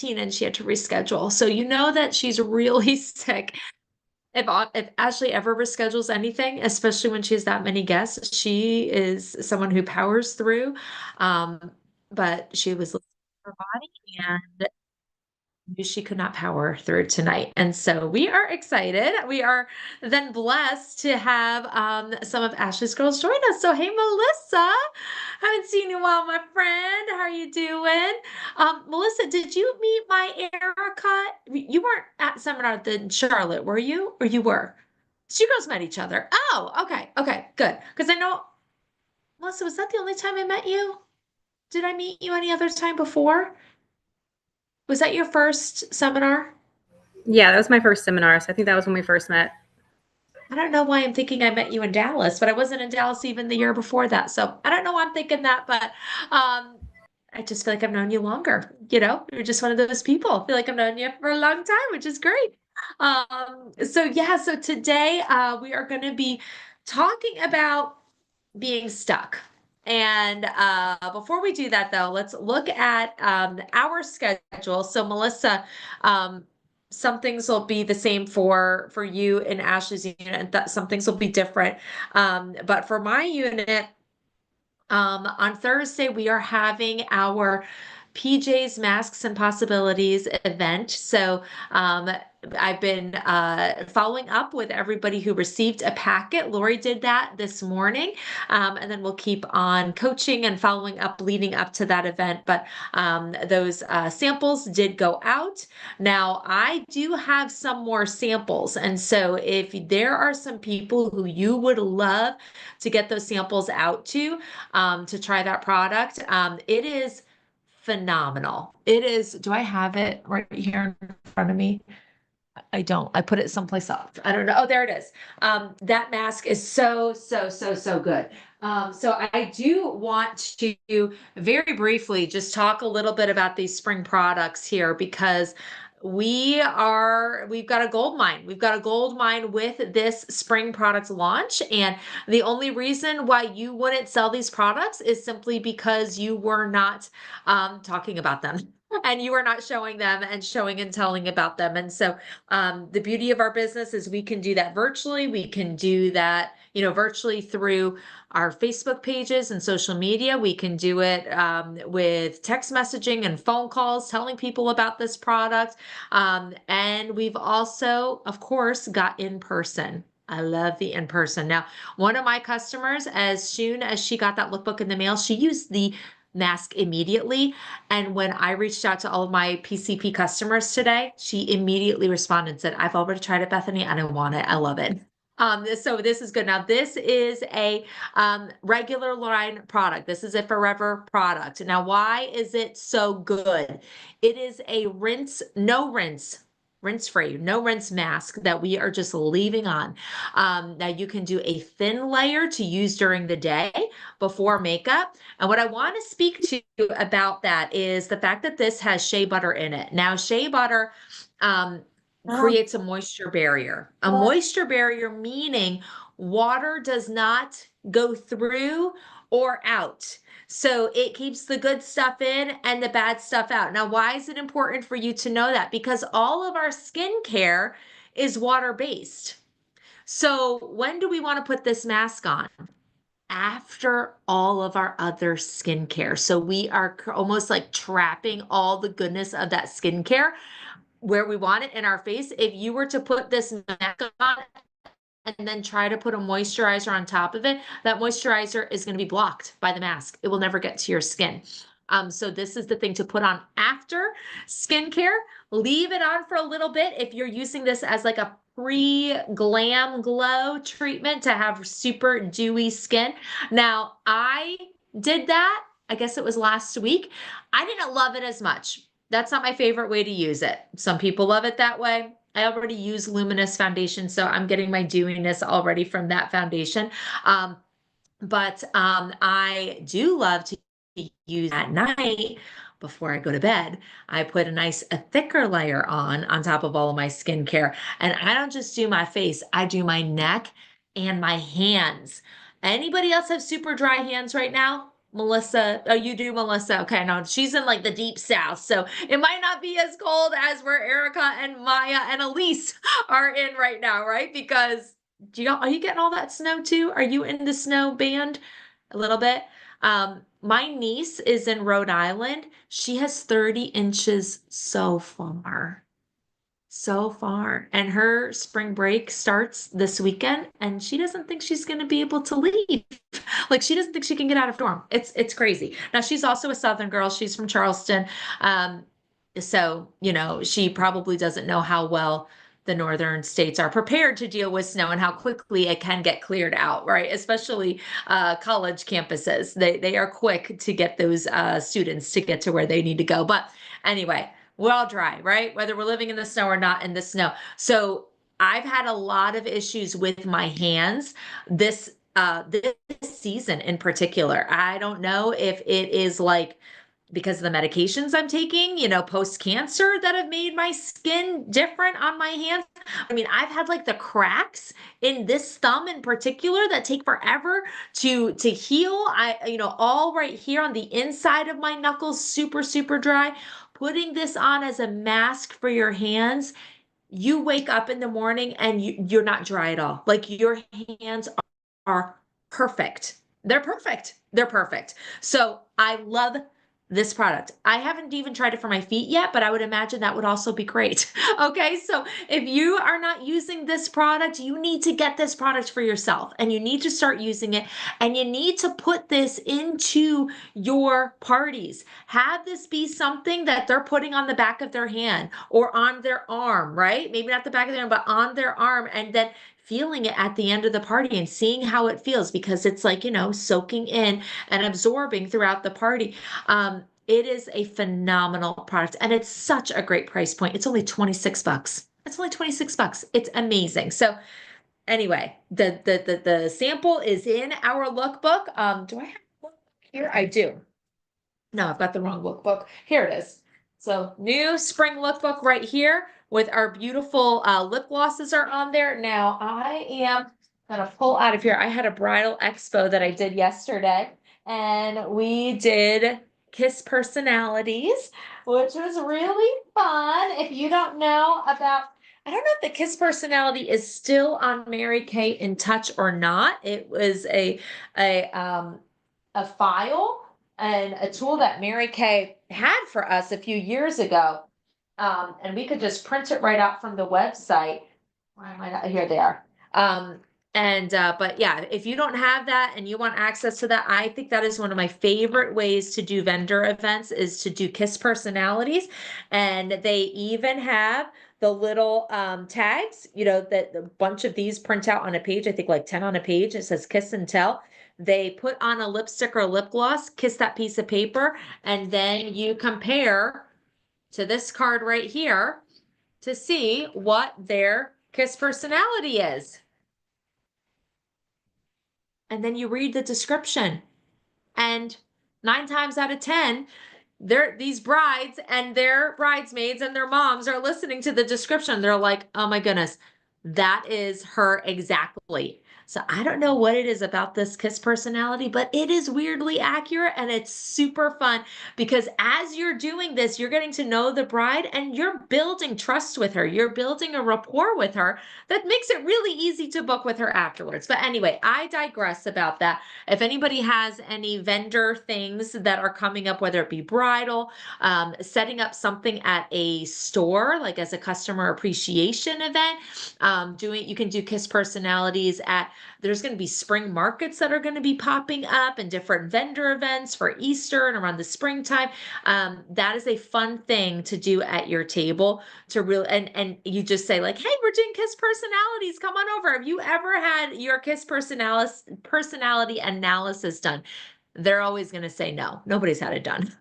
and she had to reschedule. So you know that she's really sick. If Ashley ever reschedules anything, especially when she has that many guests, she is someone who powers through. Um, but she was listening to her body and knew she could not power through tonight. And so we are excited. We are then blessed to have some of Ashley's girls join us. So hey, Melissa, haven't seen you in a while, my friend. How are you doing? Melissa, did you meet my Erica? You weren't at seminar in Charlotte, were you? Or you were? So you girls met each other. Oh, okay, okay, good. Because I know, Melissa, was that the only time I met you? Did I meet you any other time before? Was that your first seminar? Yeah, that was my first seminar. So I think that was when we first met. I don't know why I'm thinking I met you in Dallas, but I wasn't in Dallas even the year before that. So I don't know why I'm thinking that, but I just feel like I've known you longer. You're just one of those people. I feel like I've known you for a long time, which is great. So yeah, so today we are going to be talking about being stuck. And before we do that, though, let's look at our schedule. So, Melissa, um, some things will be the same for you in Ashley's unit, and that some things will be different. But for my unit, on Thursday, we are having our PJ's Masks and Possibilities event. So I've been following up with everybody who received a packet. Lori did that this morning. And then we'll keep on coaching and following up leading up to that event. But those samples did go out. Now, I do have some more samples. And so if there are some people who you would love to get those samples out to try that product. It is phenomenal. It is, do I have it right here in front of me? I don't. I put it someplace else. I don't know. Oh, there it is. That mask is so, so, so, so good. So I do want to very briefly just talk a little bit about these spring products here because we've got a gold mine. We've got a gold mine with this spring product launch. And the only reason why you wouldn't sell these products is simply because you were not talking about them. And you are not showing them and showing and telling about them. And so the beauty of our business is we can do that virtually. We can do that, virtually through our Facebook pages and social media. We can do it with text messaging and phone calls, telling people about this product. And we've also, of course, got in person. I love the in person. Now, one of my customers, as soon as she got that lookbook in the mail, she used the mask immediately. And when I reached out to all of my PCP customers today, she immediately responded and said, I've already tried it, Bethany, and I want it. I love it. So this is good. Now, this is a regular line product. This is a forever product. Now, why is it so good? It is a rinse free, no rinse mask that we are just leaving on. Now you can do a thin layer to use during the day before makeup. And what I want to speak to you about that is the fact that this has shea butter in it. Now, shea butter creates a moisture barrier. A moisture barrier meaning water does not go through or out. So it keeps the good stuff in and the bad stuff out. Now, why is it important for you to know that? Because all of our skincare is water-based. So when do we want to put this mask on? After all of our other skincare. So we are almost like trapping all the goodness of that skincare where we want it in our face. If you were to put this mask on and then try to put a moisturizer on top of it, that moisturizer is going to be blocked by the mask. It will never get to your skin. So this is the thing to put on after skincare. Leave it on for a little bit if you're using this as like a pre-glam glow treatment to have super dewy skin. Now, I did that. I guess it was last week. I didn't love it as much. That's not my favorite way to use it. Some people love it that way. I already use Luminous foundation, so I'm getting my dewiness already from that foundation. But I do love to use at night before I go to bed. I put a thicker layer on top of all of my skincare. And I don't just do my face, I do my neck and my hands. Anybody else have super dry hands right now? Melissa. Oh, you do, Melissa. Okay, no, she's in like the deep south, so it might not be as cold as where Erica and Maya and Elise are in right now, right? Because are you getting all that snow too? Are you in the snow band a little bit? My niece is in Rhode Island. She has 30 inches so far. So far. And her spring break starts this weekend, and she doesn't think she's going to be able to leave. Like she doesn't think she can get out of dorm. It's crazy. Now she's also a Southern girl. She's from Charleston. So, she probably doesn't know how well the northern states are prepared to deal with snow and how quickly it can get cleared out, right? Especially college campuses. They are quick to get those students to get to where they need to go. But anyway, we're all dry, right? Whether we're living in the snow or not in the snow. So I've had a lot of issues with my hands this season in particular. I don't know if it is like because of the medications I'm taking, post cancer that have made my skin different on my hands. I mean, I've had like the cracks in this thumb in particular that take forever to heal. All right here on the inside of my knuckles, super, super dry. Putting this on as a mask for your hands, you wake up in the morning and you're not dry at all. Like your hands are perfect. They're perfect. They're perfect. So I love this product. I haven't even tried it for my feet yet, but I would imagine that would also be great. Okay, so if you are not using this product, you need to get this product for yourself and you need to start using it and you need to put this into your parties. Have this be something that they're putting on the back of their hand or on their arm, right? Maybe not the back of their arm, but on their arm, and then feeling it at the end of the party and seeing how it feels because it's like, soaking in and absorbing throughout the party. It is a phenomenal product and it's such a great price point. It's only 26 bucks. It's only 26 bucks. It's amazing. So anyway, the sample is in our lookbook. Do I have a lookbook here? I do. No, I've got the wrong lookbook. Here it is. So new spring lookbook right here with our beautiful lip glosses are on there. Now I am gonna pull out of here. I had a bridal expo that I did yesterday and we did Kiss Personalities, which was really fun. If you don't know about, I don't know if the Kiss Personality is still on Mary Kay in Touch or not. It was a file and a tool that Mary Kay had for us a few years ago. And we could just print it right out from the website. Why am I not? Here they are. But yeah, if you don't have that and you want access to that, I think that is one of my favorite ways to do vendor events is to do Kiss Personalities. And they even have the little tags, that a bunch of these print out on a page, I think like 10 on a page. It says Kiss and Tell. They put on a lipstick or lip gloss, kiss that piece of paper, and then you compare to this card right here to see what their Kiss personality is. And then you read the description. And 9 times out of 10, these brides and their bridesmaids and their moms are listening to the description. They're like, oh my goodness, that is her exactly. So I don't know what it is about this Kiss personality, but it is weirdly accurate and it's super fun because as you're doing this, you're getting to know the bride and you're building trust with her. You're building a rapport with her that makes it really easy to book with her afterwards. But anyway, I digress about that. If anybody has any vendor things that are coming up, whether it be bridal, setting up something at a store, like as a customer appreciation event, you can do Kiss personalities there's going to be spring markets that are going to be popping up and different vendor events for Easter and around the springtime. That is a fun thing to do at your table to really, and you just say like, hey, we're doing Kiss personalities. Come on over. Have you ever had your Kiss personality analysis done? They're always going to say no. Nobody's had it done. And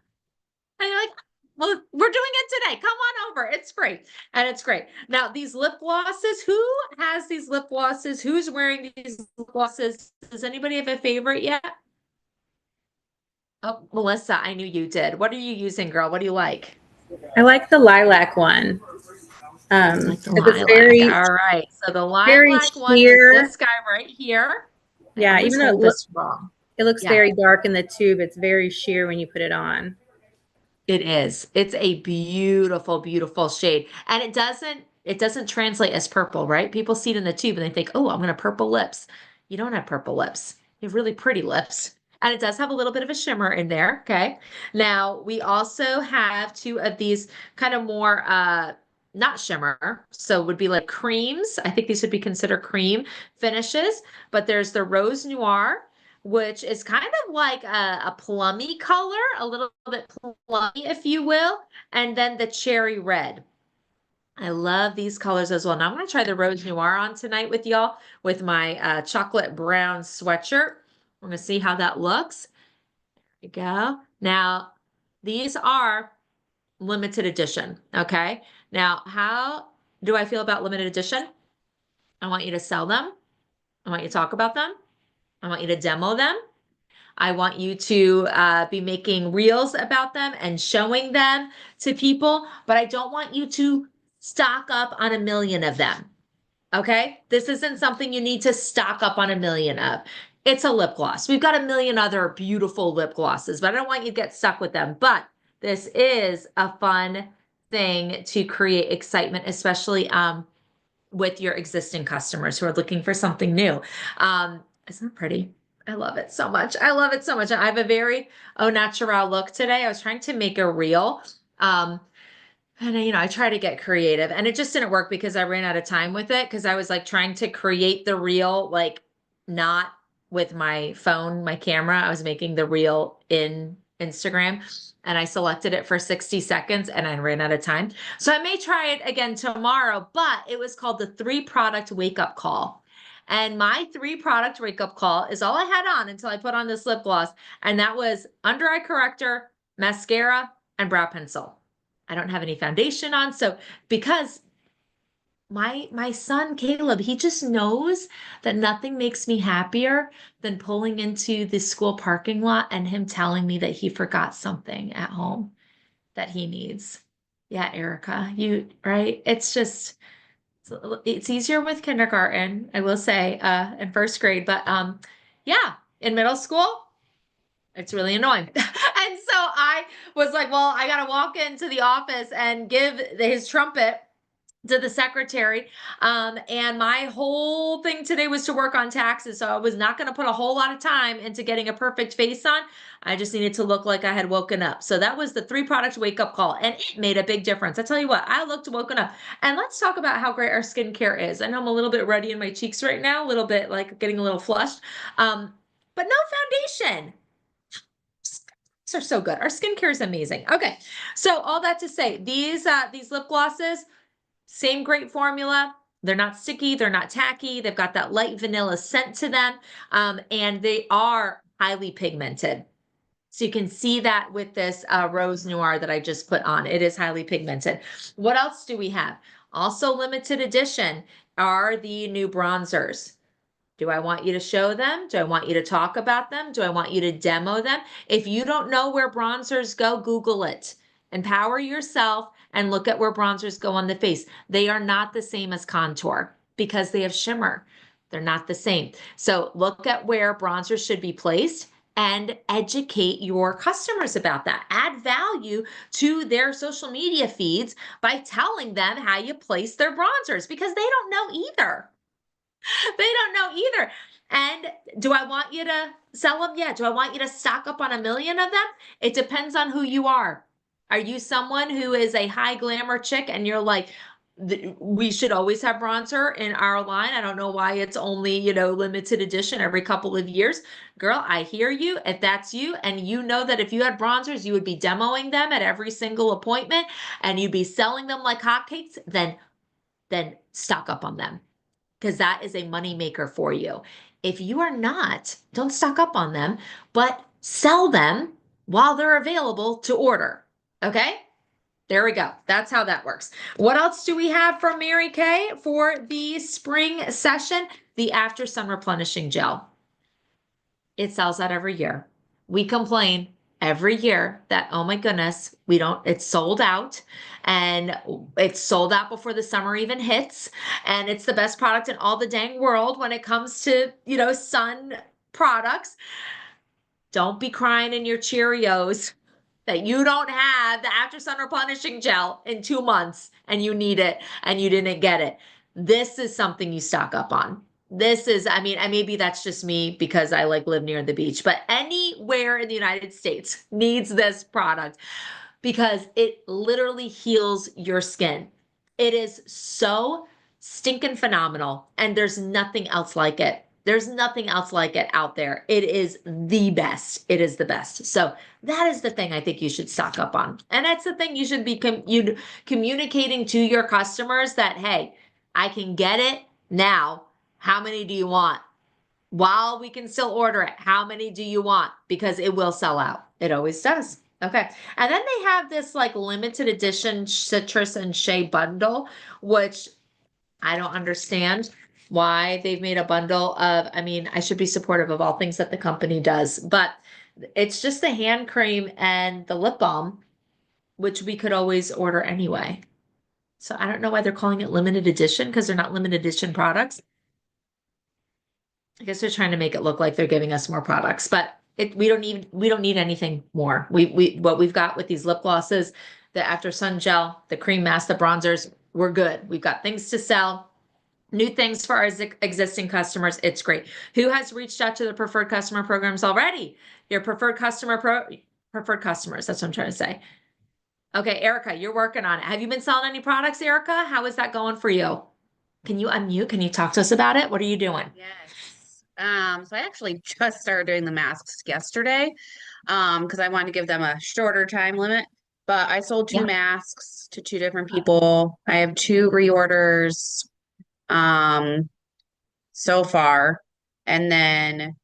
you're like, well, we're doing it today. Come on over. It's free. And it's great. Now, these lip glosses, who has these lip glosses? Who's wearing these lip glosses? Does anybody have a favorite yet? Oh, Melissa, I knew you did. What are you using, girl? What do you like? I like the lilac one. Like the It's lilac. very, All right. So the very lilac one is sheer. this guy right here. I Yeah, always even though hold this wrong. It looks Yeah, very dark in the tube. It's very sheer when you put it on. it is. It's a beautiful, beautiful shade. And it doesn't translate as purple, right? People see it in the tube and they think, "Oh, I'm gonna purple lips." You don't have purple lips. You have really pretty lips. And it does have a little bit of a shimmer in there. Okay. Now we also have two of these kind of more not shimmer, so would be like creams. I think these would be considered cream finishes, but there's the Rose Noir, which is kind of like a plummy color, a little bit plummy, if you will, and then the cherry red. I love these colors as well. Now I'm going to try the Rose Noir on tonight with y'all with my chocolate brown sweatshirt. We're going to see how that looks. There we go. Now, these are limited edition, okay? Now, how do I feel about limited edition? I want you to sell them. I want you to talk about them. I want you to demo them. I want you to be making reels about them and showing them to people, but I don't want you to stock up on a million of them. Okay? This isn't something you need to stock up on a million of. It's a lip gloss. We've got a million other beautiful lip glosses, but I don't want you to get stuck with them. But this is a fun thing to create excitement, especially with your existing customers who are looking for something new. Isn't that pretty? I love it so much. I love it so much. I have a very au natural look today. I was trying to make a reel. And I try to get creative and it just didn't work because I ran out of time with it because I was like trying to create the reel, like not with my phone, my camera. I was making the reel in Instagram and I selected it for 60 seconds and I ran out of time. So I may try it again tomorrow, but it was called the 3 product wake up call. And my 3 product wake up call is all I had on until I put on this lip gloss. And that was under eye corrector, mascara, and brow pencil. I don't have any foundation on. So because my son Caleb, he just knows that nothing makes me happier than pulling into the school parking lot and him telling me that he forgot something at home that he needs. Yeah, Erica, you right? It's easier with kindergarten, I will say, in first grade, but yeah, in middle school, it's really annoying. And so I was like, well, I got to walk into the office and give his trumpet to the secretary. And my whole thing today was to work on taxes. So I was not going to put a whole lot of time into getting a perfect face on. I just needed to look like I had woken up. So that was the 3 product wake up call. And it made a big difference. I tell you what, I looked woken up. And let's talk about how great our skincare is. I know I'm a little bit ruddy in my cheeks right now, a little bit like getting a little flushed. But no foundation. Are so good. Our skincare is amazing. Okay. So all that to say, these lip glosses, same great formula. They're not sticky, they're not tacky. They've got that light vanilla scent to them. And they are highly pigmented. So you can see that with this Rose Noir that I just put on. It is highly pigmented. What else do we have? Also limited edition are the new bronzers. Do I want you to show them? Do I want you to talk about them? Do I want you to demo them? If you don't know where bronzers go, Google it. Empower yourself and look at where bronzers go on the face. They are not the same as contour because they have shimmer. They're not the same. So look at where bronzers should be placed and educate your customers about that. Add value to their social media feeds by telling them how you place their bronzers because they don't know either. They don't know either. And do I want you to sell them? Yeah. Do I want you to stock up on a million of them? It depends on who you are. Are you someone who is a high glamour chick and you're like, we should always have bronzer in our line. I don't know why it's only, limited edition every couple of years. Girl, I hear you. If that's you, and you know that if you had bronzers, you would be demoing them at every single appointment and you'd be selling them like hotcakes, then stock up on them because that is a money maker for you. If you are not, don't stock up on them, but sell them while they're available to order. Okay? There we go. That's how that works. What else do we have from Mary Kay for the spring session? The After Sun Replenishing Gel. It sells out every year. We complain every year that, oh my goodness, it's sold out and it's sold out before the summer even hits. And it's the best product in all the dang world when it comes to, sun products. Don't be crying in your Cheerios that you don't have the after sun replenishing gel in 2 months and you need it and you didn't get it. This is something you stock up on. This is, I mean, and maybe that's just me because I like live near the beach, but anywhere in the United States needs this product because it literally heals your skin. It is so stinking phenomenal, and there's nothing else like it. There's nothing else like it out there. It is the best. It is the best. So that is the thing I think you should stock up on. And that's the thing you should be communicating to your customers that, hey, I can get it now. How many do you want? While we can still order it, how many do you want? Because it will sell out. It always does. Okay. And then they have this like limited edition citrus and shea bundle, which I don't understand why they've made a bundle of, I mean, I should be supportive of all things that the company does, but it's just the hand cream and the lip balm, which we could always order anyway. So I don't know why they're calling it limited edition because they're not limited edition products. I guess they're trying to make it look like they're giving us more products, but we don't need anything more. What we've got with these lip glosses, the after sun gel, the cream mask, the bronzers, we're good. We've got things to sell, new things for our existing customers. It's great. Who has reached out to the preferred customer programs already? Your preferred customers. That's what I'm trying to say. Okay, Erica, you're working on it. Have you been selling any products, Erica? How is that going for you? Can you unmute? Can you talk to us about it? What are you doing? Yes. So I actually just started doing the masks yesterday, because I wanted to give them a shorter time limit. But I sold two Yeah. masks to two different people. I have two reorders, so far, and then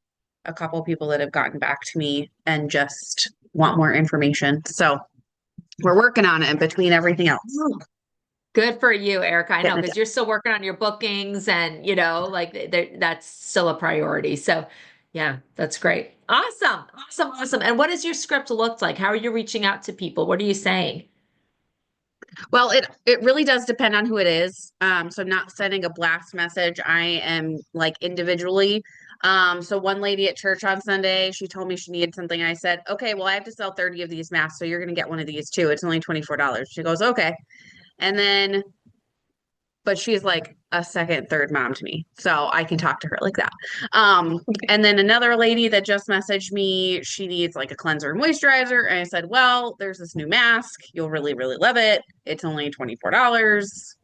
a couple people that have gotten back to me and just want more information. So we're working on it in between everything else. Good for you, Erica. I know, Getting it because done. you're still working on your bookings and, like that's still a priority. So yeah, that's great. Awesome. Awesome. Awesome. And what does your script look like? How are you reaching out to people? What are you saying? Well, it really does depend on who it is. So I'm not sending a blast message. I am like individually. So one lady at church on Sunday, she told me she needed something. I said, okay, well, I have to sell 30 of these masks, so you're gonna get one of these too. It's only $24. She goes, okay. And then, but she's like a second, third mom to me. So I can talk to her like that. And then another lady that just messaged me, she needs like a cleanser and moisturizer. And I said, well, there's this new mask. You'll really, really love it. It's only $24.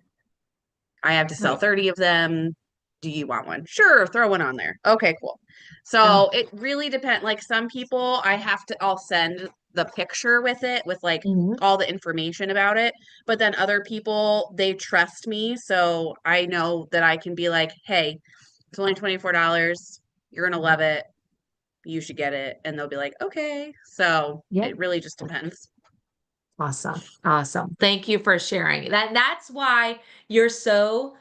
I have to sell Right. 30 of them. Do you want one? Sure, throw one on there. Okay, cool. Yeah. So it really depends. Like some people, I'll send the picture with it, with like Mhm. all the information about it. But then other people, they trust me. So I know that I can be like, hey, it's only $24. You're going to love it. You should get it. And they'll be like, okay. So Yeah. it really just depends. Awesome. Awesome. Thank you for sharing. That's why you're so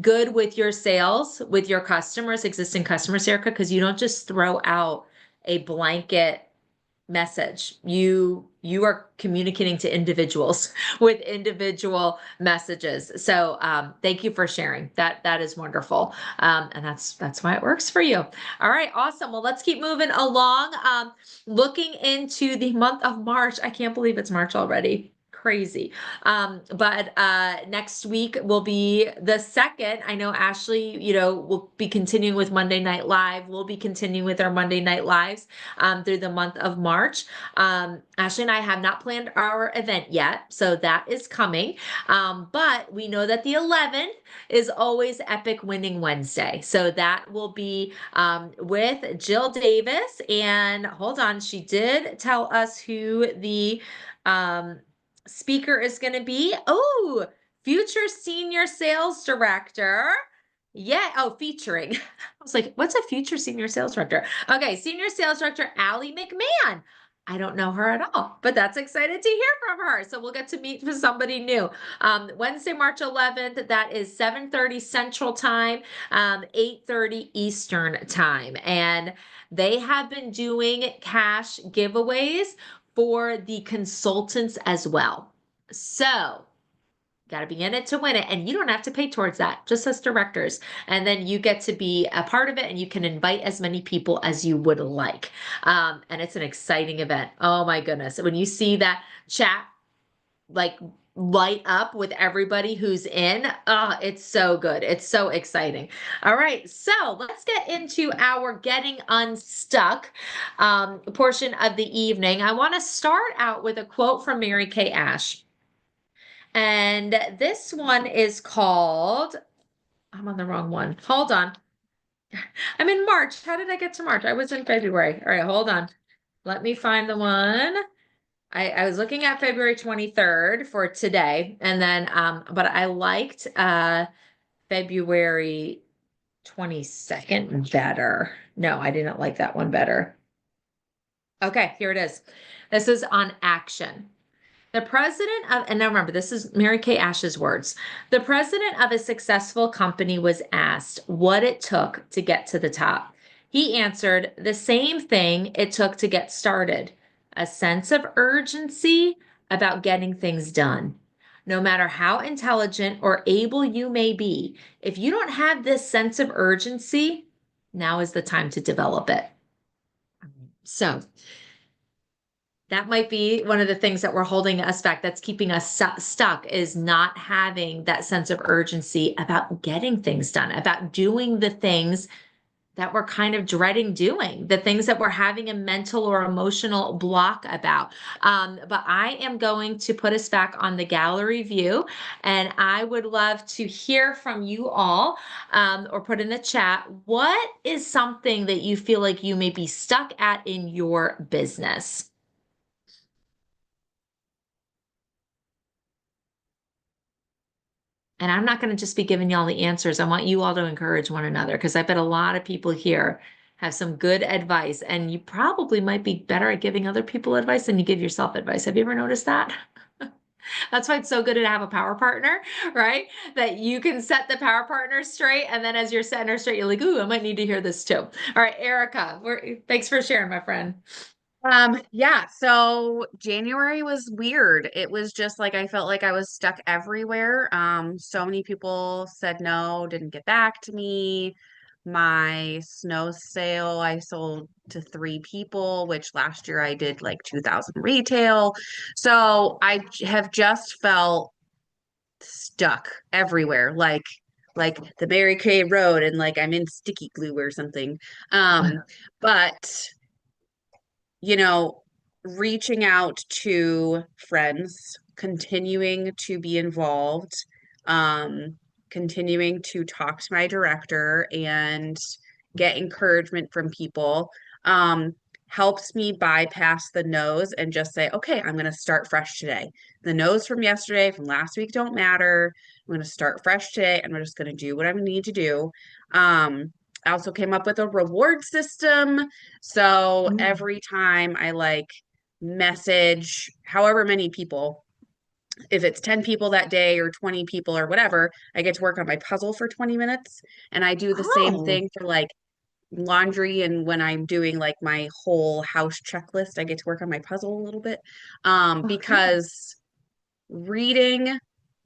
good with your sales, with your customers, existing customers, Erica, because you don't just throw out a blanket message. You are communicating to individuals with individual messages. So thank you for sharing. That is wonderful. And that's why it works for you. All right, awesome. Well, let's keep moving along. Looking into the month of March. I can't believe it's March already. Crazy. But next week will be the second. I know Ashley, will be continuing with Monday Night Live. We'll be continuing with our Monday Night Lives through the month of March. Ashley and I have not planned our event yet, so that is coming. But we know that the 11th is always Epic Winning Wednesday. So that will be with Jill Davis. And hold on, she did tell us who the speaker is going to be. Oh, future senior sales director. Yeah. Oh, featuring. I was like, what's a future senior sales director? Okay. Senior sales director, Allie McMahon. I don't know her at all, but that's excited to hear from her. So we'll get to meet with somebody new. Wednesday, March 11th, that is 7:30 Central Time, 8:30 Eastern Time. And they have been doing cash giveaways for the consultants as well. So Got to be in it to win it. And you don't have to pay towards that, just as directors. And then you get to be a part of it and you can invite as many people as you would like. And it's an exciting event. Oh my goodness. When you see that chat like light up with everybody who's in, oh, it's so good. It's so exciting. All right. So let's get into our getting unstuck portion of the evening. I want to start out with a quote from Mary Kay Ash. And this one is called, I'm on the wrong one. Hold on. I'm in March. How did I get to March? I was in February. All right, hold on. Let me find the one. I was looking at February 23rd for today, and then but I liked February 22nd better. No, I didn't like that one better. Okay, here it is. This is on action. The president of, and now remember, this is Mary Kay Ash's words. The president of a successful company was asked what it took to get to the top. He answered the same thing it took to get started, a sense of urgency about getting things done. No matter how intelligent or able you may be, if you don't have this sense of urgency, now is the time to develop it. So, that might be one of the things that we're holding us back, that's keeping us stuck, is not having that sense of urgency about getting things done, about doing the things that we're kind of dreading doing, the things that we're having a mental or emotional block about. But I am going to put us back on the gallery view, and I would love to hear from you all, or put in the chat, what is something that you feel like you may be stuck at in your business? And I'm not going to just be giving y'all the answers. I want you all to encourage one another, because I bet a lot of people here have some good advice, and you probably might be better at giving other people advice than you give yourself advice. Have you ever noticed that? That's why it's so good to have a power partner, right? That you can set the power partner straight, and then as you're setting her straight, you're like, ooh, I might need to hear this too. All right, Erica, thanks for sharing, my friend. Yeah, so January was weird. It was just like I felt like I was stuck everywhere. So many people said no, didn't get back to me. My snow sale, I sold to 3 people, which last year I did like 2,000 retail. So have just felt stuck everywhere, like the Mary Kay Road, and like I'm in sticky glue or something. But you know, reaching out to friends, continuing to be involved, um, continuing to talk to my director and get encouragement from people, helps me bypass the no's and just say, okay, I'm going to start fresh today. The no's from yesterday, from last week don't matter. I'm going to start fresh today, and we're just going to do what I need to do. I also came up with a reward system. So every time I like message however many people, if it's 10 people that day or 20 people or whatever, I get to work on my puzzle for 20 minutes. And I do the same Oh, thing for like laundry, and when I'm doing like my whole house checklist, I get to work on my puzzle a little bit. okay. Because reading,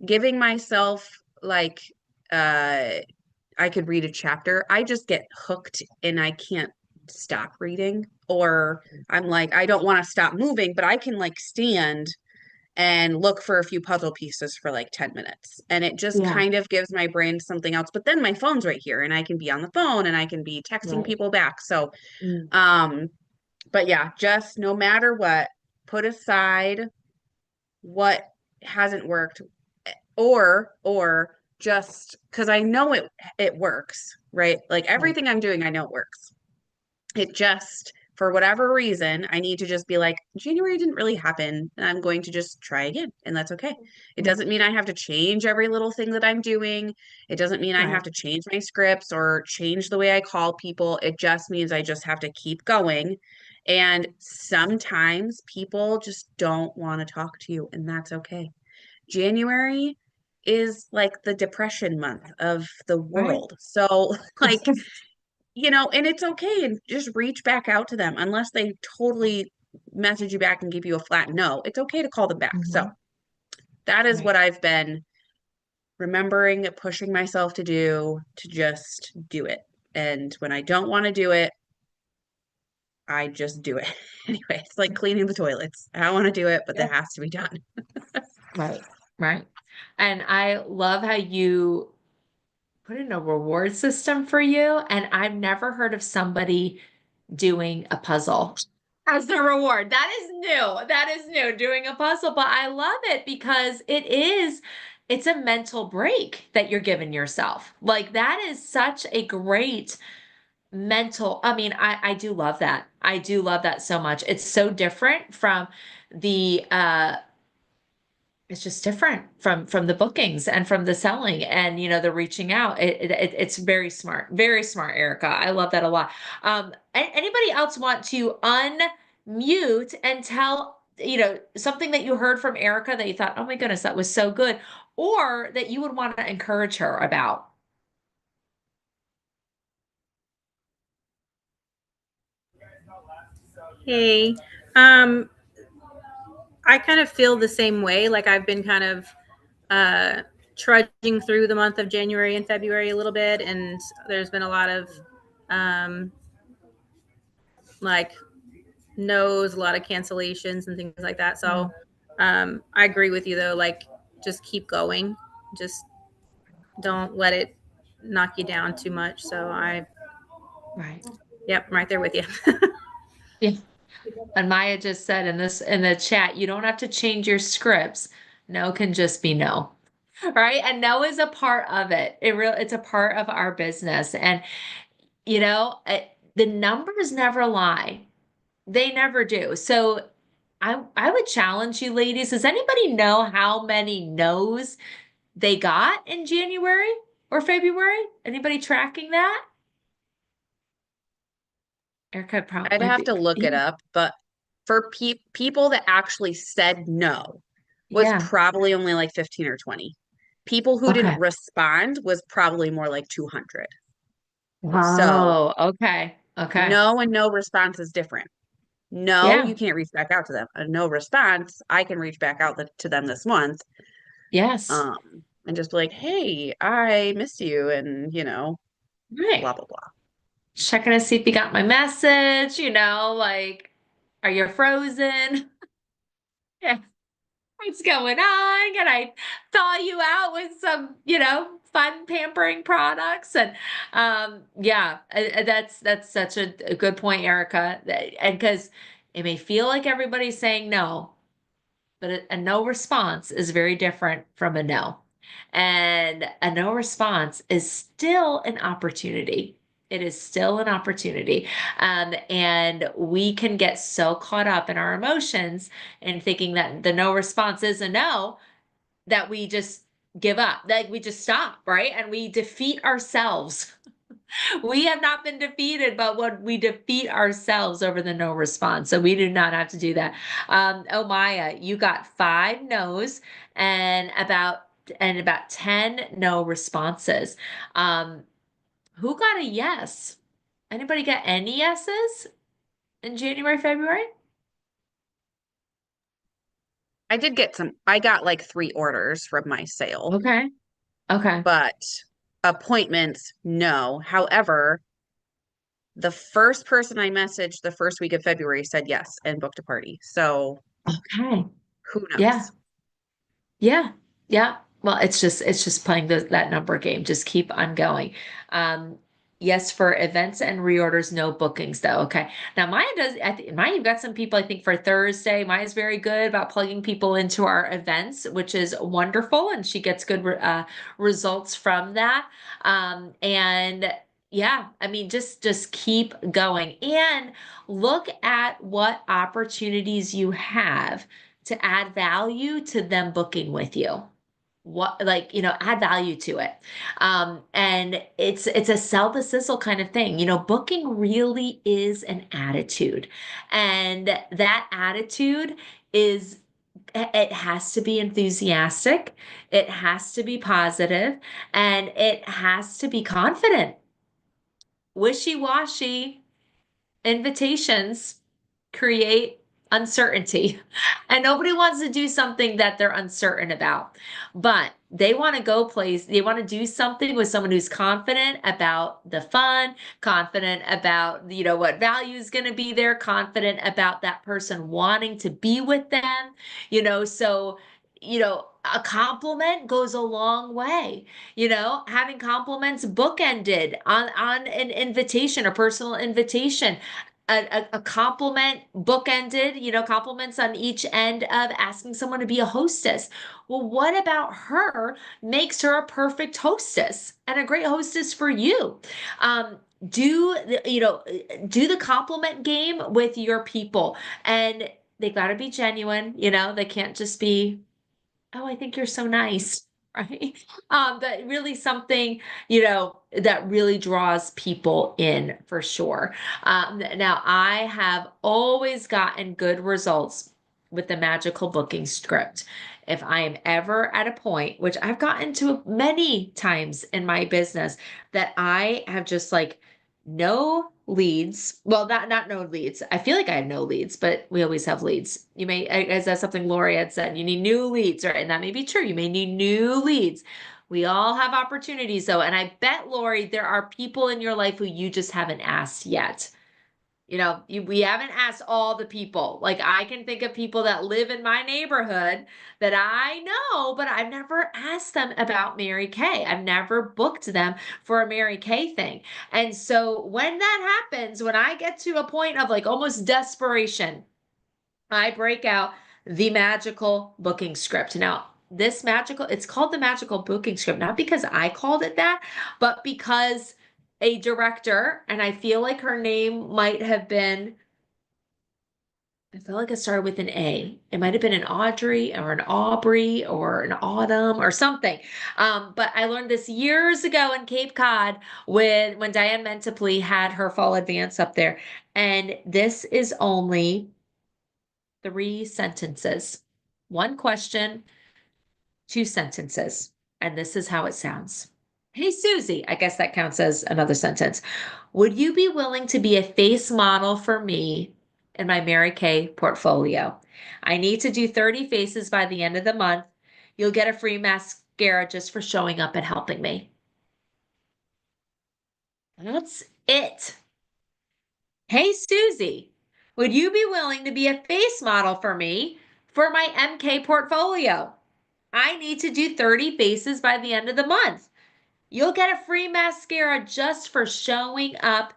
giving myself like I could read a chapter, I just get hooked and I can't stop reading. Or I'm like, I don't want to stop moving, but I can like stand and look for a few puzzle pieces for like 10 minutes. And it just Yeah, kind of gives my brain something else. But then my phone's right here, and I can be on the phone and I can be texting right. people back. So, Mm, um, but yeah, just no matter what, put aside what hasn't worked, or just because I know it works, right? Like right. everything I'm doing, I know it works. It just, for whatever reason, I need to just be like, January didn't really happen, and I'm going to just try again, and that's okay. It Mm, doesn't mean I have to change every little thing that I'm doing. It doesn't mean I have right. to change my scripts or change the way I call people. It just means I just have to keep going. And sometimes people just don't want to talk to you, and that's okay. January is like the depression month of the Right. world. So, like, and it's okay, and just reach back out to them unless they totally message you back and give you a flat no. It's okay to call them back. So, Mhm. that is Right. what I've been remembering pushing myself to just do it. And when I don't want to do it, I just do it. Anyway, it's like cleaning the toilets. I don't want to do it, but Yeah. that has to be done. Right, right. And I love how you put in a reward system for you. And I've never heard of somebody doing a puzzle as their reward. That is new. That is new, doing a puzzle. But I love it because it's a mental break that you're giving yourself. Like that is such a great mental, I mean, I do love that. I do love that so much. It's so different from the it's just different from the bookings and from the selling and the reaching out. It's very smart, Erica. I love that a lot. Anybody else want to unmute and tell something that you heard from Erica that you thought, oh my goodness, that was so good, or that you would want to encourage her about? Hey, I kind of feel the same way. Like I've been kind of trudging through the month of January and February a little bit, and there's been a lot of um, like no's, a lot of cancellations and things like that. So I agree with you though. Like just keep going. Just don't let it knock you down too much. So Right. yep, I'm right there with you. Yeah. And Maya just said in the chat, you don't have to change your scripts. No can just be no. Right? And no is a part of it. It's a part of our business. And the numbers never lie. They never do. So I would challenge you ladies. Does anybody know how many no's they got in January or February? Anybody tracking that? Erica I'd probably have be. to look it up, but for people that actually said no was Yeah. probably only like 15 or 20. People who didn't Okay. respond was probably more like 200. So Oh, okay. Okay. no and no response is different. No, Yeah. you can't reach back out to them. A no response, I can reach back out to them this month, Yes. and just be like, hey, I missed you, and Right. blah blah blah. Checking to see if you got my message, like, are you frozen? Yeah. What's going on? Can I thaw you out with some, fun pampering products? And yeah, that's such a good point, Erica. And because it may feel like everybody's saying no, but a no response is very different from a no. And a no response is still an opportunity. It is still an opportunity. And we can get so caught up in our emotions and thinking that the no response is a no that we just give up, like we just stop, right? And we defeat ourselves. We have not been defeated, but when we defeat ourselves over the no response. So we do not have to do that. Oh, Maya, you got 5 no's and about 10 no responses. Um, who got a yes? Anybody got any yeses in January, February? I got like 3 orders from my sale, Okay. Okay. but appointments, no. However, the first person I messaged the first week of February said yes and booked a party. So Okay. who Yeah. knows? Yeah. Yeah. Well, it's just playing that number game. Just keep on going. Um, yes, for events and reorders, no bookings though. Okay. Now Maya does, Maya, you've got some people, I think for Thursday. Maya's very good about plugging people into our events, which is wonderful. And she gets good results from that. And yeah, I mean, just keep going and look at what opportunities you have to add value to them booking with you. What, like, add value to it. And it's a sell the sizzle kind of thing. Booking really is an attitude. And that attitude is, it has to be enthusiastic, it has to be positive, and it has to be confident. Wishy-washy invitations create uncertainty. And nobody wants to do something that they're uncertain about. But they want to they want to do something with someone who's confident about the fun, confident about, what value is going to be there, confident about that person wanting to be with them, so, a compliment goes a long way. Having compliments bookended on an invitation, a personal invitation, a compliment bookended, compliments on each end of asking someone to be a hostess. Well, what about her makes her a perfect hostess and a great hostess for you? Do do the compliment game with your people, and they got to be genuine. They can't just be, oh, I think you're so nice, right? But really something, that really draws people in for sure. Now, I have always gotten good results with the magical booking script. If I am ever at a point, which I've gotten to many times in my business, that I have just like no leads. Well, not no leads. I feel like I have no leads, but we always have leads. You may, as that's something Lori had said, you need new leads, right? And that may be true. You may need new leads. We all have opportunities though. And I bet, Lori, there are people in your life who you just haven't asked yet. We haven't asked all the people. Like, I can think of people that live in my neighborhood that I know, but I've never asked them about Mary Kay. I've never booked them for a Mary Kay thing. And so when that happens, when I get to a point of like almost desperation, I break out the magical booking script. Now, it's called the magical booking script, not because I called it that, but because a director, and I feel like her name might have been, I feel like it started with an A. It might have been an Audrey or an Aubrey or an Autumn or something. But I learned this years ago in Cape Cod when Diane Mentiply had her fall advance up there. And this is only 3 sentences. 1 question, 2 sentences. And this is how it sounds. Hey, Susie, I guess that counts as another sentence. Would you be willing to be a face model for me in my Mary Kay portfolio? I need to do 30 faces by the end of the month. You'll get a free mascara just for showing up and helping me. That's it. Hey, Susie, would you be willing to be a face model for me for my MK portfolio? I need to do 30 faces by the end of the month. You'll get a free mascara just for showing up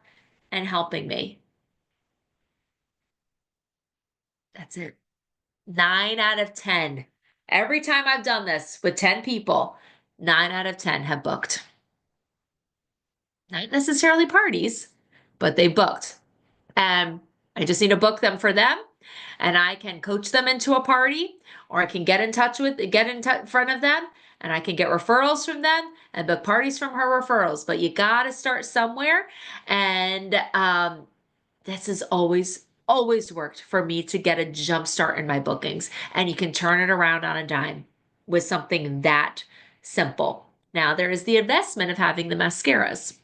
and helping me. That's it. 9 out of 10. Every time I've done this with 10 people, 9 out of 10 have booked. Not necessarily parties, but they booked. And I just need to book them for them, and I can coach them into a party, or I can get in front of them, and I can get referrals from them and book parties from her referrals. But you got to start somewhere. And this has always worked for me to get a jump start in my bookings. And you can turn it around on a dime with something that simple. Now, there is the investment of having the mascaras.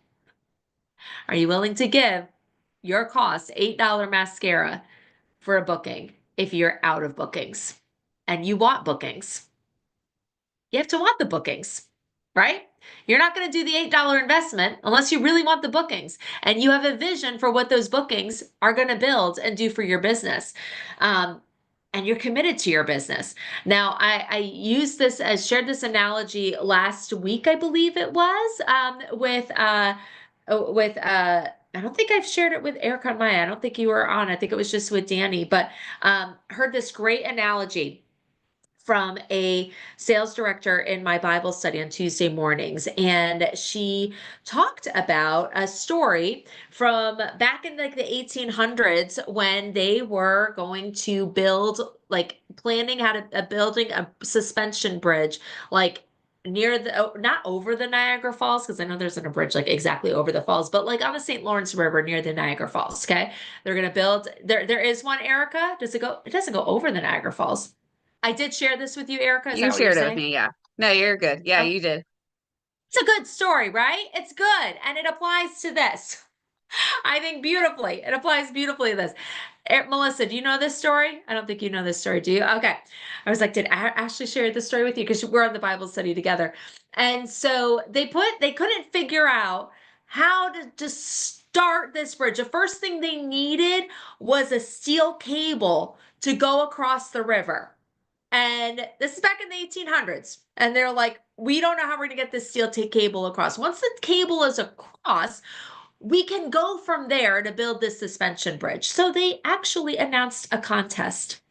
Are you willing to give your cost $8 mascara for a booking if you're out of bookings and you want bookings? You have to want the bookings, right? You're not going to do the $8 investment unless you really want the bookings and you have a vision for what those bookings are going to build and do for your business. And you're committed to your business. Now, I shared this analogy last week, I believe it was, I don't think I've shared it with Erica and Maya. I don't think you were on. I think it was just with Danny, but heard this great analogy from a sales director in my Bible study on Tuesday mornings. And she talked about a story from back in like the 1800s when they were going to build, like planning how to building a suspension bridge, like near not over the Niagara Falls, because I know there's a bridge like exactly over the falls, but like on the St. Lawrence River near the Niagara Falls. Okay. They're going to build there is one, Erica. It doesn't go over the Niagara Falls. I did share this with you, Erica. Is You that what you're shared it with saying? me, yeah. No, you're good. Yeah, Oh, you did. it's a good story, right? It's good. And it applies to this. I think beautifully. It applies beautifully to this. Melissa, do you know this story? I don't think you know this story, do you? Okay. I was like, did Ashley share this story with you? Because we're on the Bible study together. And so they couldn't figure out how to just start this bridge. The first thing they needed was a steel cable to go across the river. And this is back in the 1800s. And they're like, we don't know how we're going to get this steel cable across. Once the cable is across, we can go from there to build this suspension bridge. So they actually announced a contest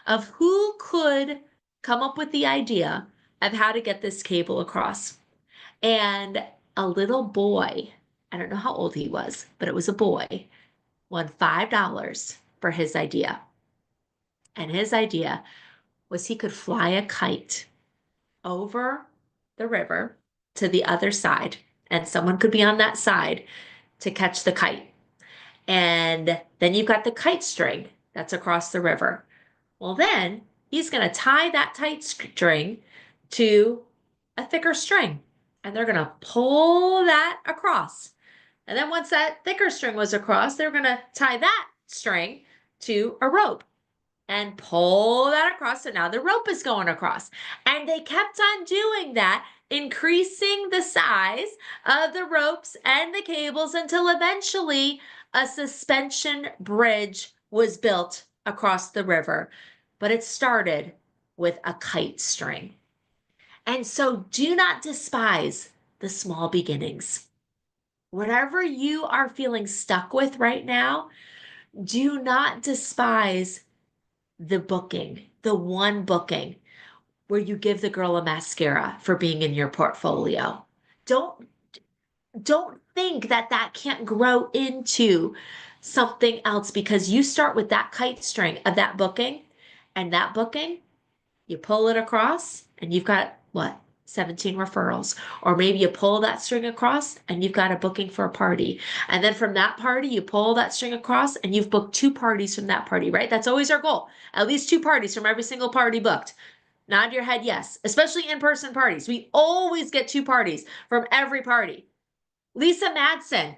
of who could come up with the idea of how to get this cable across. And a little boy, I don't know how old he was, but it was a boy, won $5 for his idea. And his idea was he could fly a kite over the river to the other side, and someone could be on that side to catch the kite. And then you've got the kite string that's across the river. Well, then he's going to tie that tight string to a thicker string, and they're going to pull that across. And then once that thicker string was across, they're going to tie that string to a rope and pull that across. So now the rope is going across. And they kept on doing that, increasing the size of the ropes and the cables until eventually a suspension bridge was built across the river. But it started with a kite string. And so do not despise the small beginnings. Whatever you are feeling stuck with right now, do not despise the booking, the one booking where you give the girl a mascara for being in your portfolio. Don't think that can't grow into something else, because you start with that kite string of that booking, and that booking, you pull it across and you've got what? 17 referrals. Or maybe you pull that string across and you've got a booking for a party. And then from that party, you pull that string across and you've booked 2 parties from that party, right? That's always our goal. At least 2 parties from every single party booked. Nod your head yes, especially in-person parties. We always get 2 parties from every party. Lisa Madsen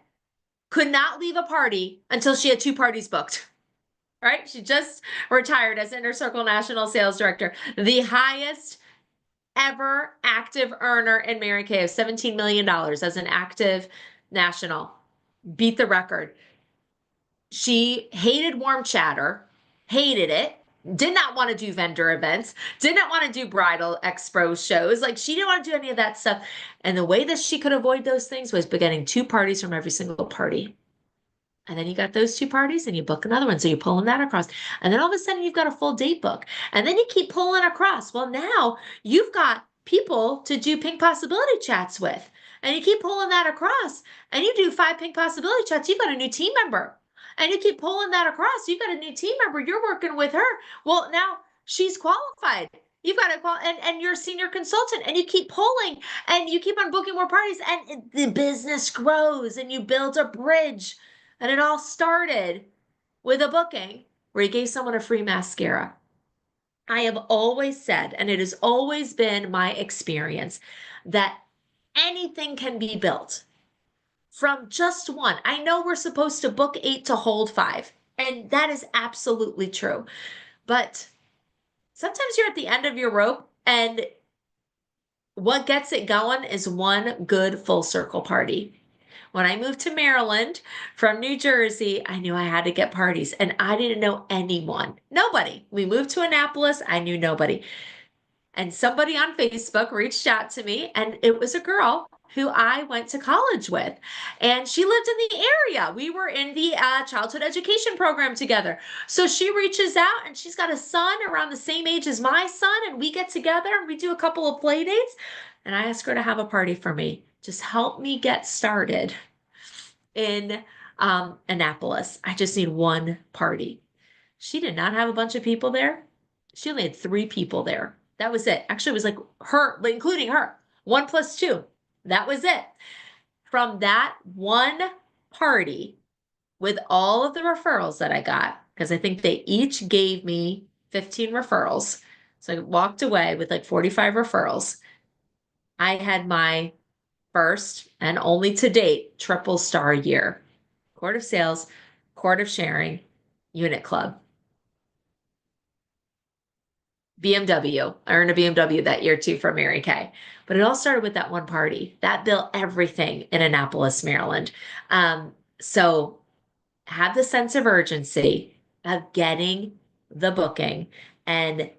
could not leave a party until she had 2 parties booked. Right? She just retired as Inner Circle National Sales Director, the highest ever active earner in Mary Kay of $17 million as an active national. Beat the record. She hated warm chatter, hated it, did not want to do vendor events, did not want to do bridal expo shows. Like, she didn't want to do any of that stuff. And the way that she could avoid those things was by getting 2 parties from every single party. And then you got those 2 parties and you book another one. So you're pulling that across. And then all of a sudden you've got a full date book. And then you keep pulling across. Well, now you've got people to do pink possibility chats with. And you keep pulling that across. And you do 5 pink possibility chats. You've got a new team member. And you keep pulling that across. You've got a new team member. You're working with her. Well, now she's qualified. You've got to and you're a senior consultant, and you keep pulling and you keep on booking more parties, and the business grows and you build a bridge. And it all started with a booking where you gave someone a free mascara. I have always said, and it has always been my experience, that anything can be built from just one. I know we're supposed to book 8 to hold 5, and that is absolutely true. But sometimes you're at the end of your rope, and what gets it going is one good full circle party. When I moved to Maryland from New Jersey, I knew I had to get parties, and I didn't know anyone. Nobody. We moved to Annapolis. I knew nobody. And somebody on Facebook reached out to me, and it was a girl who I went to college with, and she lived in the area. We were in the childhood education program together. So she reaches out, and she's got a son around the same age as my son, and we get together and we do a couple of play dates, and I asked her to have a party for me. Just help me get started in Annapolis. I just need one party. She did not have a bunch of people there. She only had 3 people there. That was it. Actually, it was like her, including her. 1 + 2. That was it. From that one party, with all of the referrals that I got, because I think they each gave me 15 referrals. So I walked away with like 45 referrals. I had my first and only to date triple star year. Of Court of Sales, Court of Sharing, Unit Club. BMW. I earned a BMW that year too from Mary Kay. But it all started with that one party. That built everything in Annapolis, Maryland. So have the sense of urgency of getting the booking and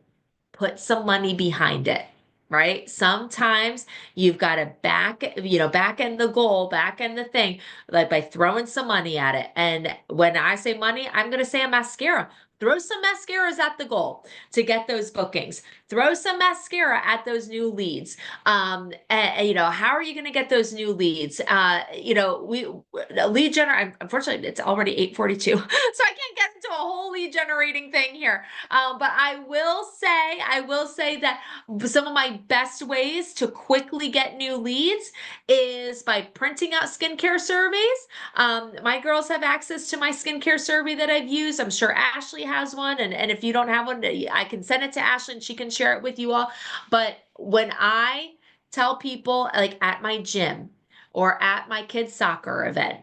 put some money behind it, right? Sometimes you've got to back end the goal, back end the thing, like by throwing some money at it. And when I say money, I'm going to say a mascara. Throw some mascaras at the goal to get those bookings. Throw some mascara at those new leads. How are you going to get those new leads? Lead generate. Unfortunately, it's already 8:42, so I can't get into a whole lead generating thing here. But I will say that some of my best ways to quickly get new leads is by printing out skincare surveys. My girls have access to my skincare survey that I've used. I'm sure Ashley has one. And if you don't have one, I can send it to Ashley and she can share it with you all. But when I tell people, like at my gym or at my kids' soccer event,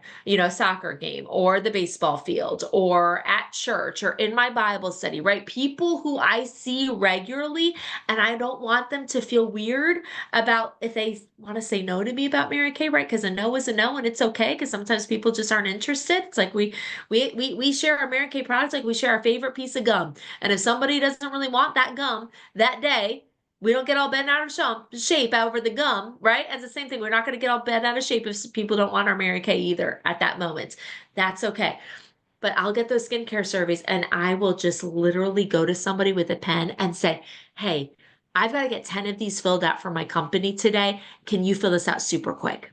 soccer game, or the baseball field, or at church, or in my Bible study, right? People who I see regularly, and I don't want them to feel weird about if they want to say no to me about Mary Kay, right? Because a no is a no, and it's okay, because sometimes people just aren't interested. It's like we share our Mary Kay products like we share our favorite piece of gum. And if somebody doesn't really want that gum that day, we don't get all bent out of shape over the gum, right? As the same thing, we're not going to get all bent out of shape if people don't want our Mary Kay either at that moment. That's okay. But I'll get those skincare surveys and I will just literally go to somebody with a pen and say, hey, I've got to get 10 of these filled out for my company today. Can you fill this out super quick?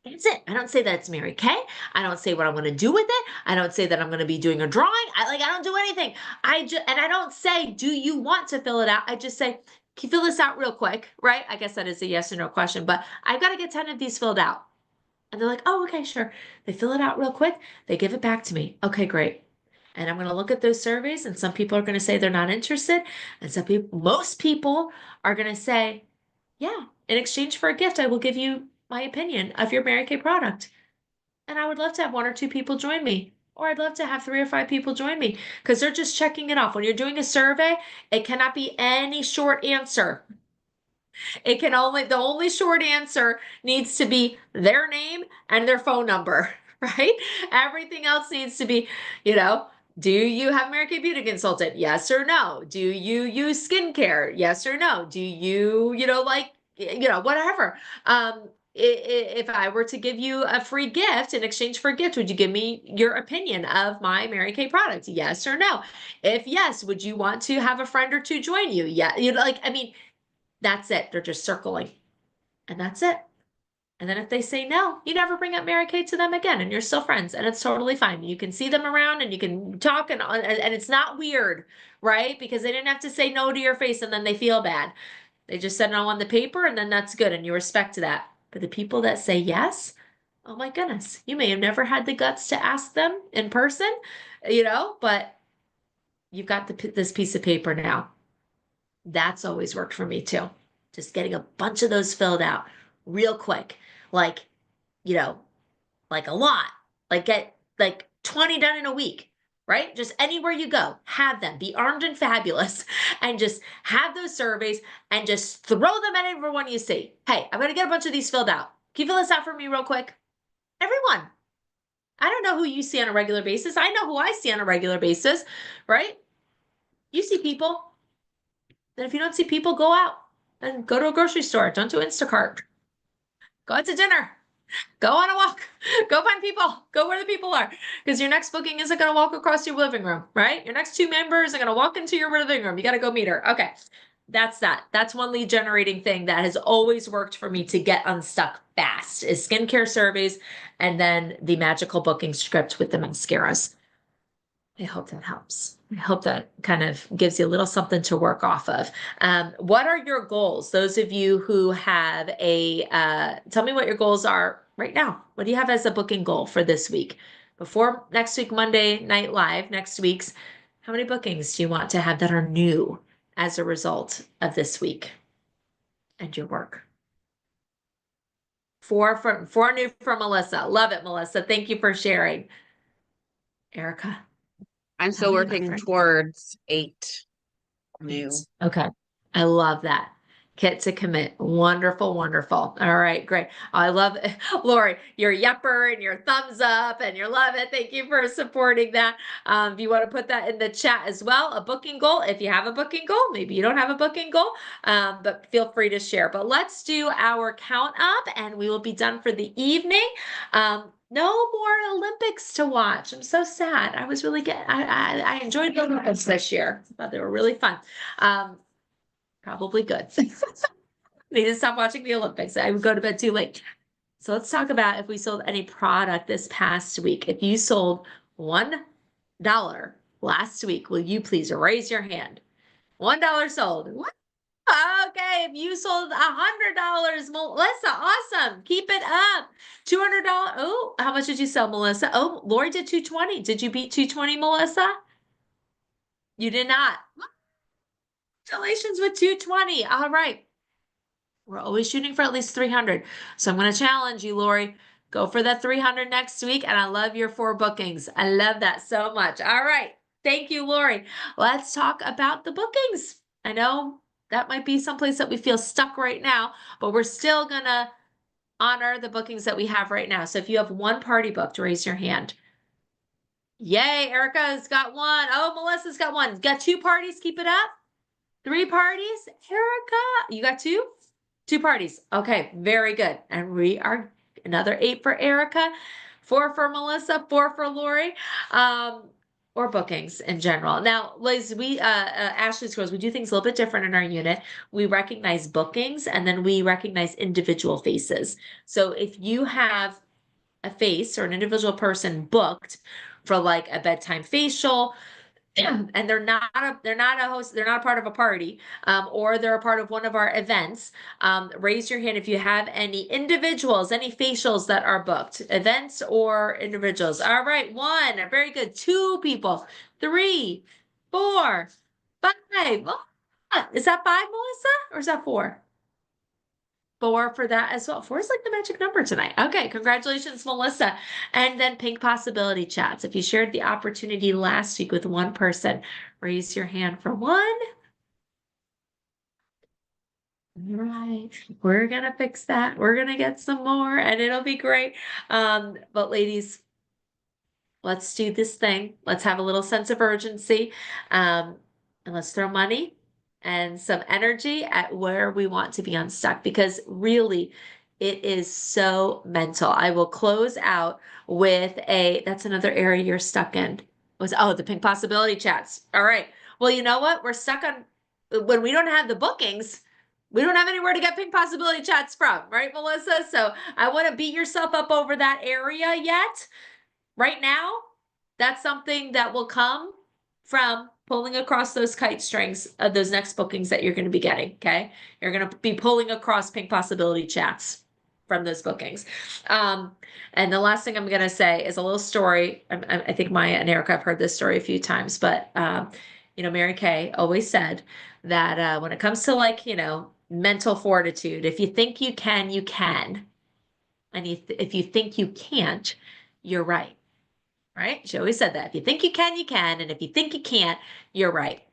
That's it. I don't say that it's Mary Kay. I don't say what I'm going to do with it. I don't say that I'm going to be doing a drawing. I don't do anything. I don't say, do you want to fill it out? I just say, can you fill this out real quick? Right? I guess that is a yes or no question, but I've got to get 10 of these filled out. And they're like, oh, okay, sure. They fill it out real quick. They give it back to me. Okay, great. And I'm going to look at those surveys, and some people are going to say they're not interested. And most people are going to say, yeah, in exchange for a gift, I will give you my opinion of your Mary Kay product. And I would love to have 1 or 2 people join me. Or I'd love to have 3 or 5 people join me because they're just checking it off. When you're doing a survey, it cannot be any short answer. The only short answer needs to be their name and their phone number, right? Everything else needs to be, do you have Mary Kay Beauty Consultant? Yes or no? Do you use skincare? Yes or no? Do you, whatever. If I were to give you a free gift in exchange for a gift, would you give me your opinion of my Mary Kay product? Yes or no? If yes, would you want to have a friend or 2 join you? Yeah. That's it. They're just circling. And that's it. And then if they say no, you never bring up Mary Kay to them again and you're still friends and it's totally fine. You can see them around and you can talk and it's not weird, right? Because they didn't have to say no to your face and then they feel bad. They just said no on the paper and then that's good and you respect that. But the people that say yes, oh my goodness, you may have never had the guts to ask them in person, but you've got this piece of paper now. That's always worked for me too. Just getting a bunch of those filled out real quick. Like, like a lot. Like get like 20 done in a week, right? Just anywhere you go, have them be armed and fabulous and just have those surveys and just throw them at everyone you see. Hey, I'm going to get a bunch of these filled out. Can you fill this out for me real quick? Everyone. I don't know who you see on a regular basis. I know who I see on a regular basis, right? You see people. Then if you don't see people, go out and go to a grocery store. Don't do Instacart. Go out to dinner. Go on a walk. Go find people. Go where the people are. Because your next booking isn't going to walk across your living room, right? Your next 2 members are going to walk into your living room. You got to go meet her. Okay. That's that. That's one lead generating thing that has always worked for me to get unstuck fast is skincare surveys and then the magical booking script with the mascaras. I hope that helps. I hope that kind of gives you a little something to work off of. What are your goals? Those of you who have tell me what your goals are right now. What do you have as a booking goal for this week? Before next week, Monday Night Live, next week's, how many bookings do you want to have that are new as a result of this week and your work? four new from Melissa. Love it, Melissa. Thank you for sharing. Erica. I'm still Tell me about working Frank. towards 8 new. Okay. I love that. Get to commit. Wonderful, wonderful. All right, great. I love it. Lori, your yepper and your thumbs up and your love it. Thank you for supporting that. If you want to put that in the chat as well, a booking goal. If you have a booking goal, maybe you don't have a booking goal, but feel free to share. But let's do our count up and we will be done for the evening. No more Olympics to watch. I'm so sad. I was really good. I enjoyed the Olympics this year. I thought they were really fun. Probably good. Need to stop watching the Olympics. I would go to bed too late. So let's talk about if we sold any product this past week. If you sold $1 last week, will you please raise your hand? $1 sold. What? Okay, if you sold $100, Melissa, awesome. Keep it up. $200. Oh, how much did you sell, Melissa? Oh, Lori did 220. Did you beat 220, Melissa? You did not. Congratulations with 220. All right. We're always shooting for at least 300. So I'm going to challenge you, Lori. Go for that 300 next week. And I love your 4 bookings. I love that so much. All right. Thank you, Lori. Let's talk about the bookings. I know that might be someplace that we feel stuck right now, but we're still going to honor the bookings that we have right now. So if you have 1 party booked, raise your hand. Yay, Erica's got 1. Oh, Melissa's got 1. Got 2 parties. Keep it up. 3 parties. Erica, you got 2? 2 parties. Okay, very good. And we are another 8 for Erica, 4 for Melissa, 4 for Lori, or bookings in general. Now, Liz, we Ashley's Girls, we do things a little bit different in our unit. We recognize bookings and then we recognize individual faces. So if you have a face or an individual person booked for like a bedtime facial, and they're not a host, they're not a part of a party, or they're a part of one of our events, raise your hand if you have any individuals, any facials that are booked, events or individuals. All right, 1, very good. 2 people, 3, 4, 5. Oh, is that 5, Melissa, or is that 4? 4 for that as well. 4 is like the magic number tonight. Okay, congratulations, Melissa. And then pink possibility chats. If you shared the opportunity last week with 1 person, raise your hand for 1. All right, we're gonna fix that. We're gonna get some more and it'll be great. But ladies, let's do this thing. Let's have a little sense of urgency. And let's throw money and some energy at where we want to be unstuck, because really it is so mental. I will close out with that's another area you're stuck in. The pink possibility chats. All right. Well, you know what? We're stuck on when we don't have the bookings. We don't have anywhere to get pink possibility chats from, right, Melissa? So I want to beat yourself up over that area yet. Right now, that's something that will come from pulling across those kite strings of those next bookings that you're going to be getting. Okay. You're going to be pulling across pink possibility chats from those bookings. And the last thing I'm going to say is a little story. I think Maya and Erica have heard this story a few times, but, Mary Kay always said that when it comes to mental fortitude, if you think you can, you can. And if you think you can't, you're right. Right? She always said that. If you think you can, you can. And if you think you can't, you're right.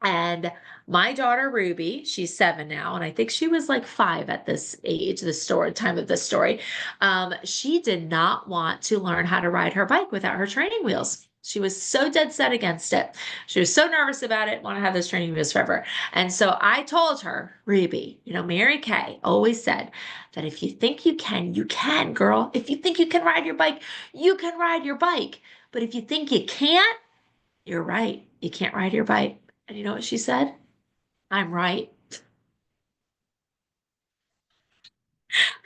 And my daughter, Ruby, she's 7 now. And I think she was like 5 at this age, time of the story. She did not want to learn how to ride her bike without her training wheels. She was so dead set against it. She was so nervous about it, want to have those training wheels forever. And so I told her, Ruby, Mary Kay always said that if you think you can, girl. If you think you can ride your bike, you can ride your bike. But if you think you can't, you're right. You can't ride your bike. And you know what she said? I'm right.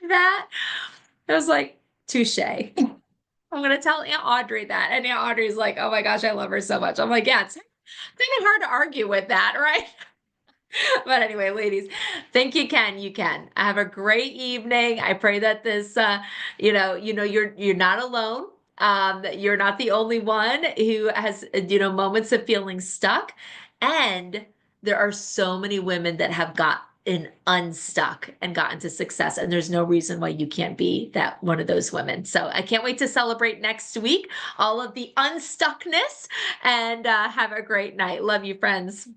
That was like, touche. I'm going to tell Aunt Audrey that. And Aunt Audrey's like, oh my gosh, I love her so much. I'm like, yeah, it's kind of hard to argue with that, right? But anyway, ladies, think you can, you can. Have a great evening. I pray that this, you're not alone. You're not the only one who has, moments of feeling stuck. And there are so many women that have got and unstuck and gotten to success. And there's no reason why you can't be that one of those women. So I can't wait to celebrate next week all of the unstuckness, and have a great night. Love you, friends. Bye.